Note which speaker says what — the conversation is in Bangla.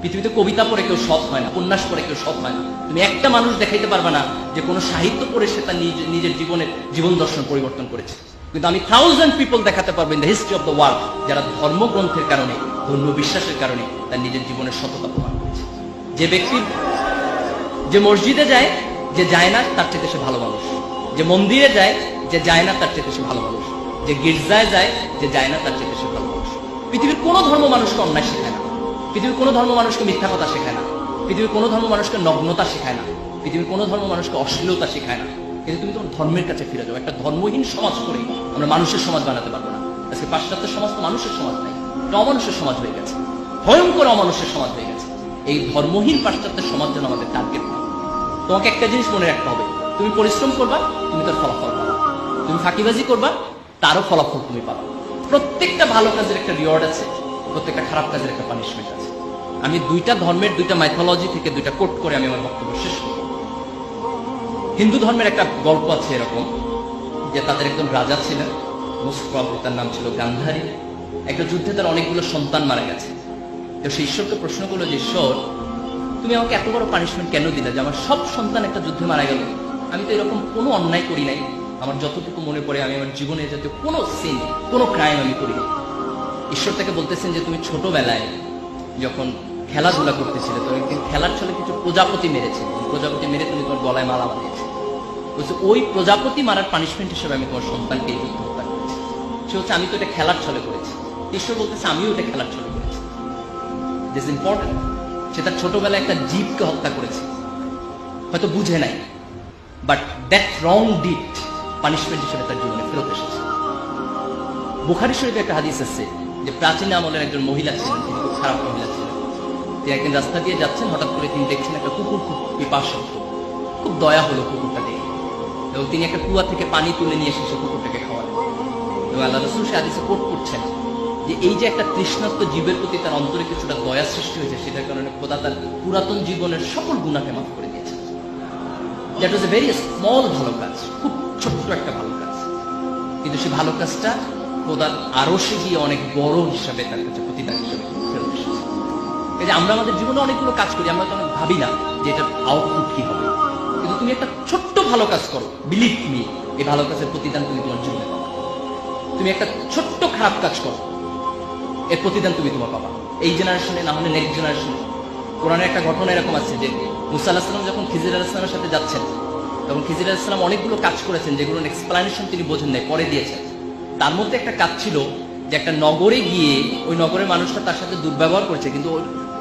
Speaker 1: পৃথিবীতে কবিতা পড়ে কেউ সৎ হয় না, উপন্যাস পড়ে কেউ সৎ হয় না। তুমি একটা মানুষ দেখাইতে পারবে না যে কোনো সাহিত্য পড়ে সে তার নিজের জীবন দর্শন পরিবর্তন করেছে। কিন্তু আমি 1000 পিপল দেখাতে পারবো in the history of the world যারা ধর্মগ্রন্থের কারণে, ধর্মীয় বিশ্বাসের কারণে তার নিজের জীবনের সততা প্রমাণ করেছে। যে ব্যক্তি যে মসজিদে যায়, যে যায় না তার চেয়ে সে ভালো মানুষ। যে মন্দিরে যায়, যে যায় না তার চেয়ে সে ভালো মানুষ। যে গির্জায় যায়, যে যায় না তার চেয়ে সে ভালো মানুষ। পৃথিবীর কোনো ধর্ম মানুষকে অন্যায় শেখায় না, পৃথিবীর কোনো ধর্ম মানুষকে মিথ্যা কথা শেখায় না, পৃথিবীর কোনো ধর্ম মানুষকে নগ্নতা শেখায় না, পৃথিবীর কোনো ধর্ম মানুষকে অশ্লীলতা শেখায় না। কিন্তু তুমি তোমার ধর্মের কাছে ফিরে যাও। একটা ধর্মহীন সমাজ করে আমরা মানুষের সমাজ বানাতে পারবো না। আজকে পাশ্চাত্য সমাজ তো মানুষের সমাজ নাই, এটা অমানুষের সমাজ হয়ে গেছে, ভয়ঙ্কর অমানুষের সমাজ হয়ে গেছে। এই ধর্মহীন পাশ্চাত্যের সমাজ যেন আমাদের টার্গেট না। তোমাকে একটা জিনিস মনে রাখতে হবে, তুমি পরিশ্রম করবা, তুমি তার ফলাফল পাবা। তুমি ফাঁকিবাজি করবা, তারও ফলাফল তুমি পাবা। প্রত্যেকটা ভালো কাজের একটা রিওয়ার্ড আছে, প্রত্যেকটা খারাপ কাজের একটা পানিশমেন্ট আছে। আমি দুইটা ধর্মের দুইটা মাইথোলজি থেকে দুইটা কোট করে আমি আমার বক্তব্য শেষ করব। হিন্দু ধর্মের একটা গল্প আছে এরকম যে তাদের একজন রাজা ছিলেন, মোস্ট প্রবাবলি তার নাম ছিল গান্ধারী। একটা যুদ্ধে তার অনেকগুলো সন্তান মারা গেছে। তো সে ঈশ্বরকে প্রশ্ন করলো যে, ঈশ্বর তুমি আমাকে এত বড় পানিশমেন্ট কেন দিলে যে আমার সব সন্তান একটা যুদ্ধে মারা গেল? আমি তো এরকম কোনো অন্যায় করি নাই, আমার যতটুকু মনে পড়ে আমি আমার জীবনে যাতে কোনো সিন, কোনো ক্রাইম আমি করি। ঈশ্বর তাকে বলতেছেন যে তুমি ছোটবেলায় যখন খেলাধুলা করতেছিলে, তুমি একদিন খেলার ছলে কিছু প্রজাপতি মেরেছে, প্রজাপতি মেরে তুমি তোমার গলায় মালা বানিয়েছে। বলছে ওই প্রজাপতি মারার পানিশমেন্ট হিসেবে আমি তোমার সন্তানকে এই যুদ্ধ হত্যা করেছি। সে হচ্ছে আমি তো এটা খেলার ছলে করেছি। ঈশ্বর বলতেছে আমিও এটা খেলার ছলে করেছি। This important. সে তার ছোটবেলায় একটা জীবকে হত্যা করেছে, হয়তো বুঝে নাই, but that wrong did punishment হিসেবে তার জীবনে ফেরত এসেছে। বুখারী শরীফে একটা হাদিস আছে যে প্রাচীন আমলের একজন মহিলা ছিলেন, তিনি খুব খারাপ মহিলা ছিলেন। তিনি একদিন রাস্তা দিয়ে যাচ্ছেন, হঠাৎ করে তিনি দেখছেন একটা কুকুর খুব পিপাসক্ত। খুব দয়া হলো কুকুরটা দেখে, এবং তিনি একটা কুয়া থেকে পানি তুলে নিয়ে এসে কুকুরটাকে খাওয়ালেন। এবং আল্লাহ রাসূল সে হাদিসে কোট করছেন যে এই যে একটা তৃষ্ণার্ত জীবের প্রতি তার অন্তরে কিছুটা দয়া সৃষ্টি হয়েছে, সেটার কারণে খোদা তার পুরাতন জীবনের সকল গুনাহকে মাফ করে দিয়েছে। That was a very small ভালো কাজ, খুব ছোট্ট একটা ভালো কাজ, কিন্তু সেই ভালো কাজটা খোদার আরশে গিয়ে অনেক বড় হিসাবে তার কাছে প্রতিদান হিসাবে ফেরত এসেছে। এই যে আমরা আমাদের জীবনে অনেকগুলো কাজ করি, আমরা তো অনেক ভাবি না যে এটার আউটপুট কি হবে, কিন্তু তুমি একটা ছোট্ট ভালো কাজ করো, বিলিভ মি, এই ভালো কাজের প্রতিদান তুমি তোমার জীবনে পাবা। তুমি একটা ছোট্ট খারাপ কাজ করো, এর প্রতিদান তুমি তোমার পাবা, এই জেনারেশনে না হলে নেক্সট জেনারেশনে। কোরআনের একটা ঘটনা এরকম আছে যে মুসা আলাইহিস সালাম যখন খিজির আলাইহিস সালামের সাথে যাচ্ছেন, তখন খিজির আলাইহিস সালাম অনেকগুলো কাজ করেছেন যেগুলোর এক্সপ্লানেশন তিনি বোঝেন নাই, পরে দিয়েছেন। তার মধ্যে একটা কাজ ছিল যে একটা নগরে গিয়ে ওই নগরের মানুষটা তার সাথে দুর্ব্যবহার করেছে, কিন্তু